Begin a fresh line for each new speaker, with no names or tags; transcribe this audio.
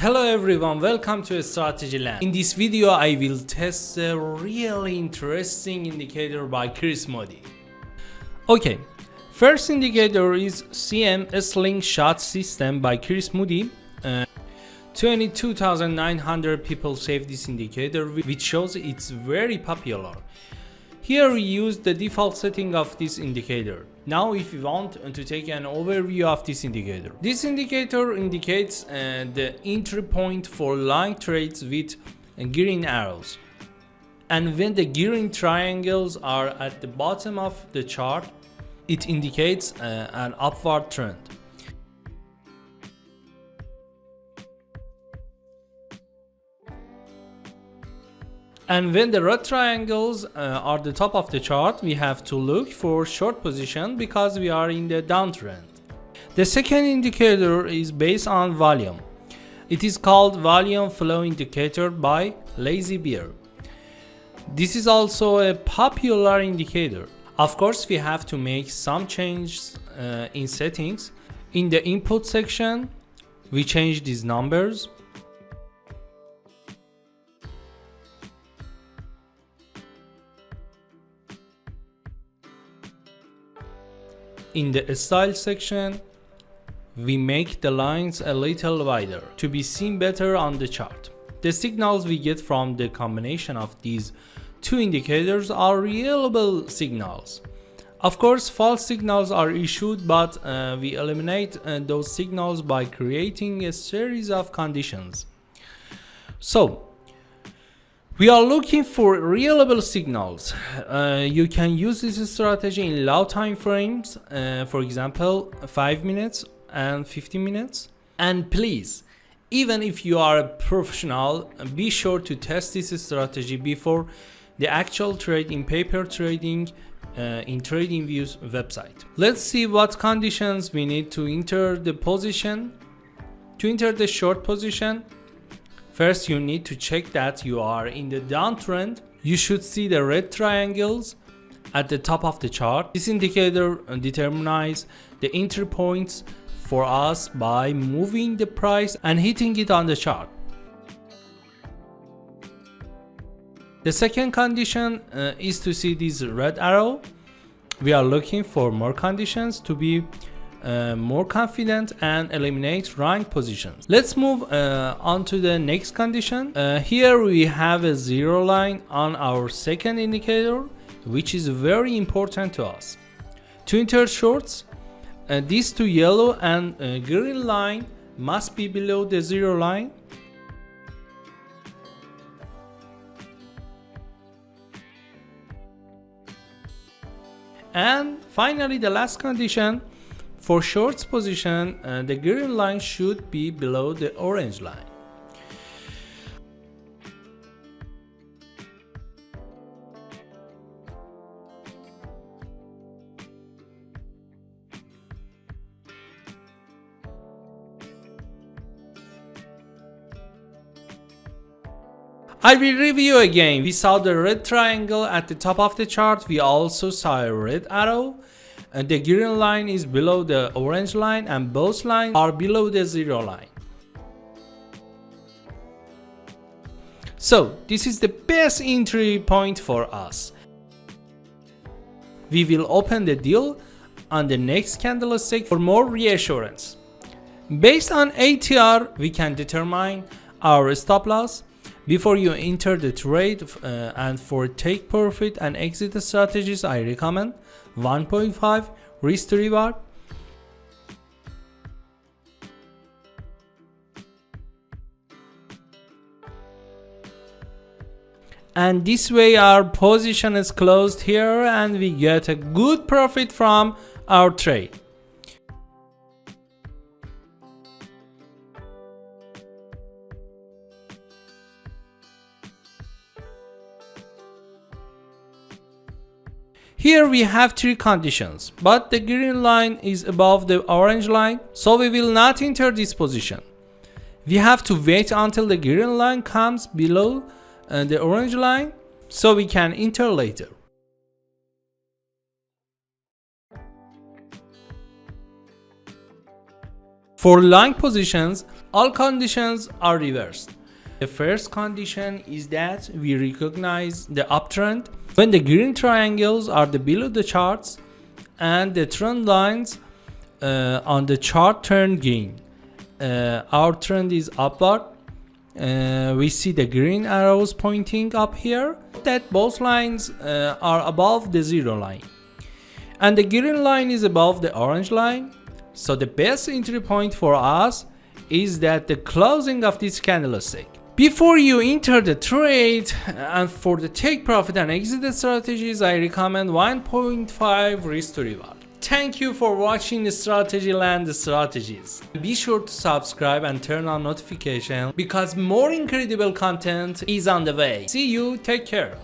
Hello everyone, welcome to Strategy Land. In this video I will test a really interesting indicator by Chris Moody. Okay, first indicator is CM Slingshot System by Chris Moody. 22,900 people save this indicator, which shows it's very popular. Here we use the default setting of this indicator. Now if you want to take an overview of this indicator. This indicator indicates the entry point for long trades with green arrows. And when the green triangles are at the bottom of the chart, it indicates an upward trend. And when the red triangles are the top of the chart, we have to look for short position because we are in the downtrend. The second indicator is based on volume. It is called volume flow indicator by Lazy Bear. This is also a popular indicator. Of course, we have to make some changes in settings. In the input section, we change these numbers. In the style section, we make the lines a little wider to be seen better on the chart. The signals we get from the combination of these two indicators are reliable signals. Of course, false signals are issued, but we eliminate those signals by creating a series of conditions. So, we are looking for reliable signals. You can use this strategy in low time frames, for example 5 minutes and 15 minutes. And please, even if you are a professional, be sure to test this strategy before the actual trade in paper trading in TradingView's website. Let's see what conditions we need to enter the position. To enter the short position, first, you need to check that you are in the downtrend. You should see the red triangles at the top of the chart. This indicator determines the entry points for us by moving the price and hitting it on the chart. The second condition is to see this red arrow. We are looking for more conditions to be more confident and eliminate wrong positions. Let's move on to the next condition. Here we have a zero line on our second indicator, which is very important to us. To enter shorts, these two yellow and green line must be below the zero line. And finally, the last condition. For shorts position, the green line should be below the orange line. I will review again. We saw the red triangle at the top of the chart. We also saw a red arrow. And the green line is below the orange line and both lines are below the zero line. So this is the best entry point for us. We will open the deal on the next candlestick for more reassurance. Based on ATR, we can determine our stop loss before you enter the trade, and for take profit and exit strategies I recommend 1.5 risk to reward. And this way our position is closed here and we get a good profit from our trade. Here we have three conditions, but the green line is above the orange line, so we will not enter this position. We have to wait until the green line comes below the orange line, so we can enter later. For long positions, all conditions are reversed. The first condition is that we recognize the uptrend when the green triangles are below the charts and the trend lines on the chart turn green. Our trend is upward. We see the green arrows pointing up here, that both lines are above the zero line, and the green line is above the orange line. So the best entry point for us is that the closing of this candlestick. Before you enter the trade, and for the take profit and exit strategies, I recommend 1.5 risk to reward. Thank you for watching the Strategy Land Strategies. Be sure to subscribe and turn on notifications because more incredible content is on the way. See you, take care.